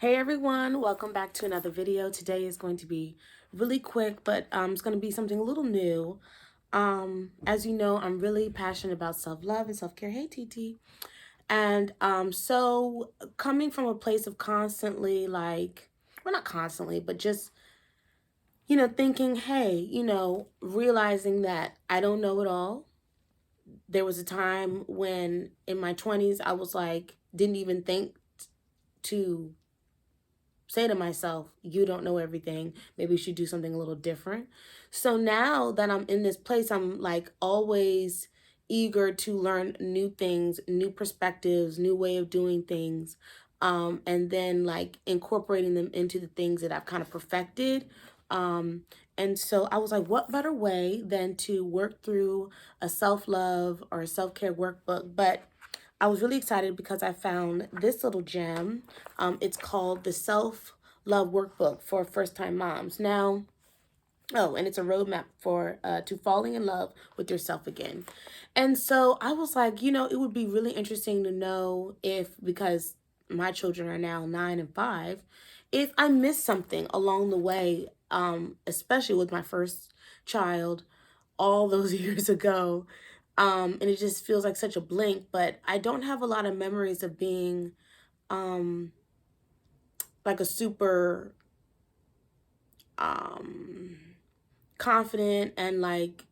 Hey everyone, welcome back to another video. Today is going to be really quick, but it's going to be something a little new. As you know, I'm really passionate about self-love and self-care. Hey TT. And so coming from a place of constantly well, not constantly, but just, thinking, hey, realizing that I don't know it all. There was a time when in my 20s, I was like, didn't even think to say to myself, you don't know everything. Maybe you should do something a little different. So now that I'm in this place, I'm like always eager to learn new things, new perspectives, new way of doing things. And then like incorporating them into the things that I've kind of perfected. And so I was like, what better way than to work through a self-love or a self-care workbook? But I was really excited because I found this little gem. It's called the Self-Love Workbook for First-Time Moms. Now, oh, and it's a roadmap for to falling in love with yourself again. And so I was like, it would be really interesting to know because my children are now 9 and 5, if I missed something along the way, especially with my first child all those years ago. And it just feels like such a blink, but I don't have a lot of memories of being um, like a super um, confident and like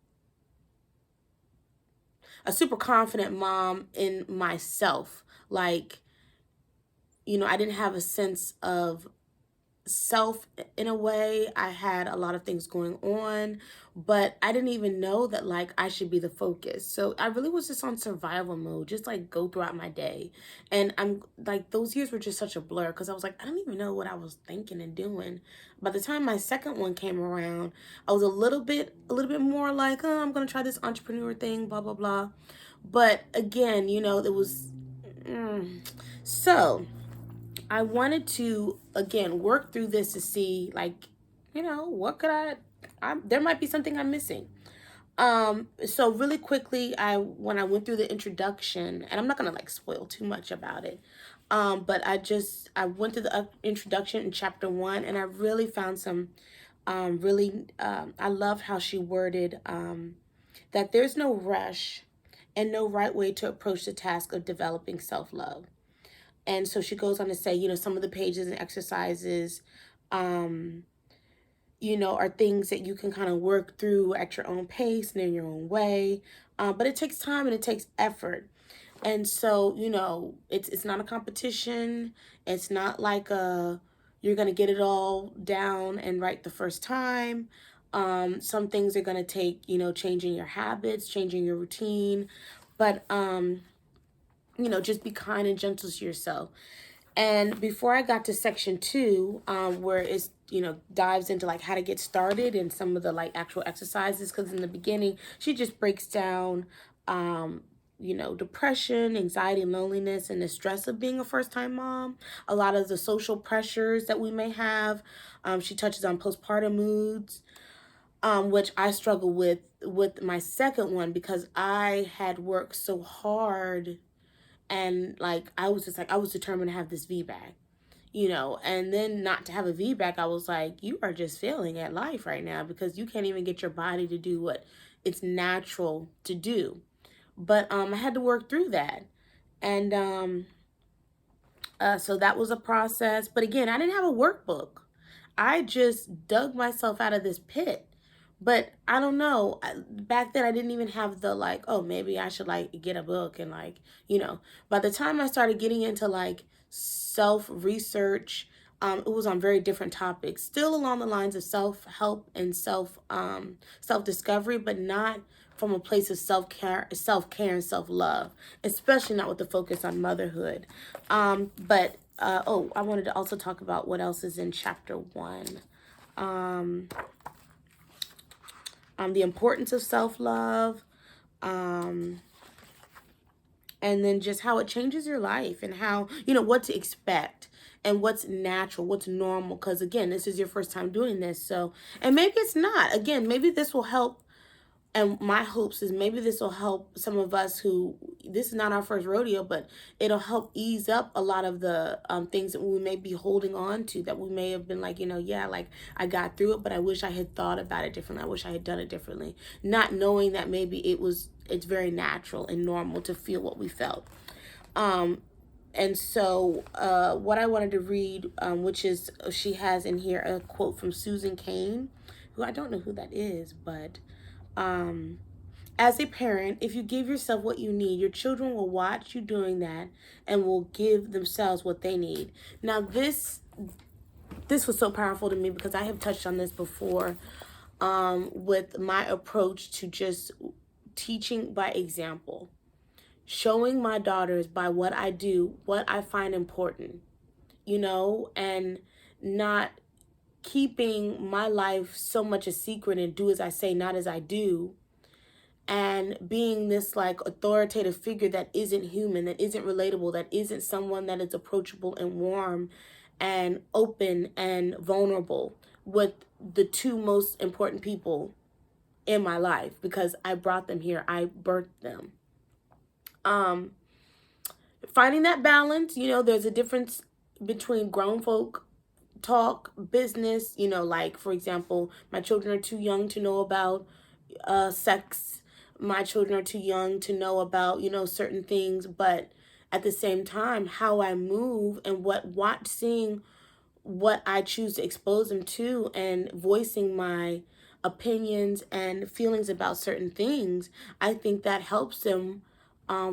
a super confident mom in myself. Like, I didn't have a sense of self in a way. I had a lot of things going on, but I didn't even know that like I should be the focus. So I really was just on survival mode, just like go throughout my day. And I'm like, those years were just such a blur because I was like, I don't even know what I was thinking and doing. By the time my second one came around, I was a little bit more like, oh, I'm gonna try this entrepreneur thing, blah blah blah. But again, it was so I wanted to, again, work through this to see, like, what could there might be something I'm missing. So really quickly, when I went through the introduction, and I'm not going to, like, spoil too much about it, but I went through the introduction in chapter 1, and I really found some, I love how she worded that there's no rush and no right way to approach the task of developing self-love. And so she goes on to say, some of the pages and exercises, are things that you can kind of work through at your own pace and in your own way. But it takes time and it takes effort. And so, it's not a competition. It's not like you're going to get it all down and right the first time. Some things are going to take, changing your habits, changing your routine. But, just be kind and gentle to yourself. And before I got to section 2, where it's, dives into like how to get started and some of the like actual exercises, because in the beginning, she just breaks down, depression, anxiety, loneliness, and the stress of being a first-time mom, a lot of the social pressures that we may have. She touches on postpartum moods, which I struggle with my second one because I had worked so hard and like I was determined to have this VBAC, and then not to have a VBAC, I was like, you are just failing at life right now because you can't even get your body to do what it's natural to do. But I had to work through that. And so that was a process. But again, I didn't have a workbook. I just dug myself out of this pit. But I don't know. Back then, I didn't even have the like, oh, maybe I should like get a book and like, by the time I started getting into like self-research, it was on very different topics, still along the lines of self-help and self-discovery, but not from a place of self-care and self-love, especially not with the focus on motherhood. But I wanted to also talk about what else is in chapter 1. The importance of self-love, and then just how it changes your life and how, what to expect and what's natural, what's normal. Because again, this is your first time doing this. So, and maybe it's not. Again, maybe this will help And my hopes is maybe this will help some of us who, this is not our first rodeo, but it'll help ease up a lot of the things that we may be holding on to, that we may have been like, yeah, like I got through it, but I wish I had thought about it differently. I wish I had done it differently. Not knowing that maybe it's very natural and normal to feel what we felt. And so what I wanted to read, which is, she has in here a quote from Susan Cain, who I don't know who that is, but as a parent, if you give yourself what you need, your children will watch you doing that and will give themselves what they need. Now, this was so powerful to me because I have touched on this before, with my approach to just teaching by example, showing my daughters by what I do, what I find important, and not keeping my life so much a secret and do as I say, not as I do, and being this like authoritative figure that isn't human, that isn't relatable, that isn't someone that is approachable and warm and open and vulnerable with the two most important people in my life, because I brought them here, I birthed them. Finding that balance, there's a difference between grown folk talk, business, like for example, my children are too young to know about sex. My children are too young to know about, certain things, but at the same time, how I move and seeing what I choose to expose them to and voicing my opinions and feelings about certain things, I think that helps them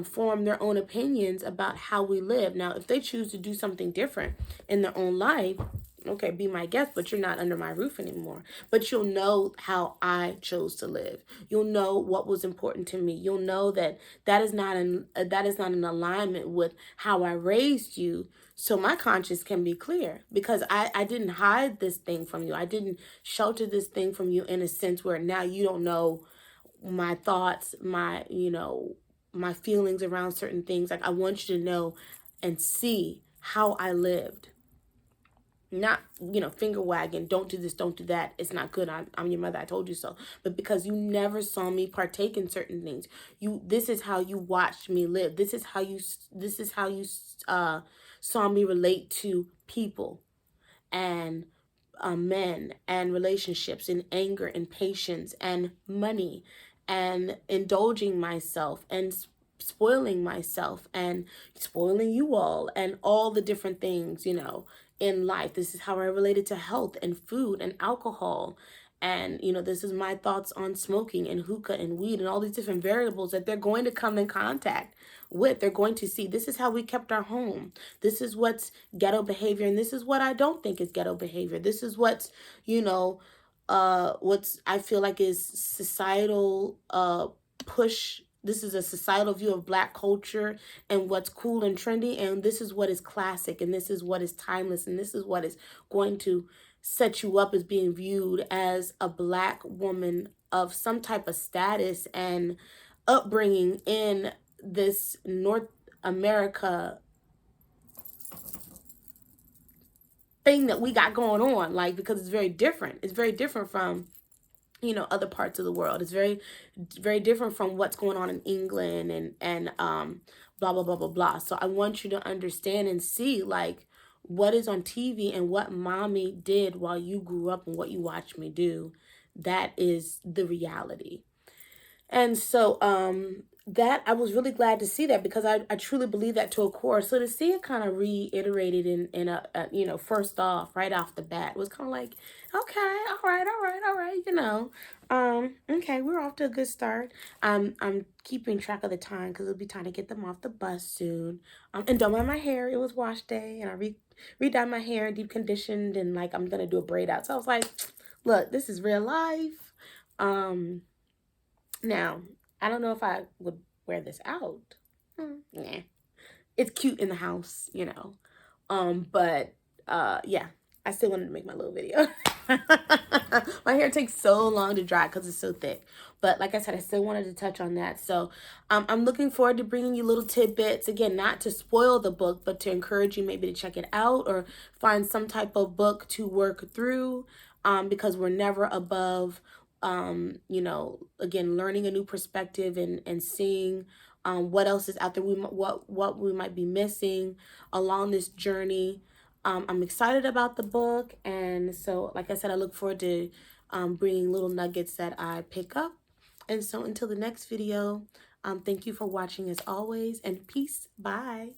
form their own opinions about how we live. Now, if they choose to do something different in their own life, okay, be my guest, but you're not under my roof anymore. But you'll know how I chose to live. You'll know what was important to me. You'll know that that is not in alignment with how I raised you. So my conscience can be clear, because I didn't hide this thing from you. I didn't shelter this thing from you in a sense where now you don't know my thoughts, my feelings around certain things. Like, I want you to know and see how I lived. Not, finger wagging, don't do this, don't do that, it's not good, I'm your mother, I told you so. But because you never saw me partake in certain things, this is how you watched me live. This is how you saw me relate to people and men and relationships and anger and patience and money and indulging myself and spoiling myself and spoiling you all and all the different things, in life. This is how I related to health and food and alcohol. And, this is my thoughts on smoking and hookah and weed and all these different variables that they're going to come in contact with. They're going to see, this is how we kept our home. This is what's ghetto behavior. And this is what I don't think is ghetto behavior. This is what's, what's I feel like is societal push. This is a societal view of Black culture and what's cool and trendy. And this is what is classic. And this is what is timeless. And this is what is going to set you up as being viewed as a Black woman of some type of status and upbringing in this North America thing that we got going on. Like, because it's very different. It's very different from other parts of the world. It's very, very different from what's going on in England and blah, blah, blah, blah, blah. So I want you to understand and see, like, what is on TV and what mommy did while you grew up and what you watched me do. That is the reality. And so that I was really glad to see that, because I truly believe that to a core. So to see it kind of reiterated in a first off, right off the bat, was kind of like, okay, all right, okay, we're off to a good start. I'm keeping track of the time because it'll be time to get them off the bus soon. And don't mind my hair, it was wash day, and I re-dyed my hair, deep conditioned, and like I'm gonna do a braid out. So I was like, look, this is real life. Now, I don't know if I would wear this out. Yeah, it's cute in the house, but yeah, I still wanted to make my little video. My hair takes so long to dry because it's so thick. But like I said, I still wanted to touch on that. So I'm looking forward to bringing you little tidbits. Again, not to spoil the book, but to encourage you maybe to check it out or find some type of book to work through, because we're never above you know, again, learning a new perspective and seeing what else is out there, what we might be missing along this journey. I'm excited about the book, and so, like I said, I look forward to bringing little nuggets that I pick up. And so until the next video, thank you for watching as always, and peace. Bye.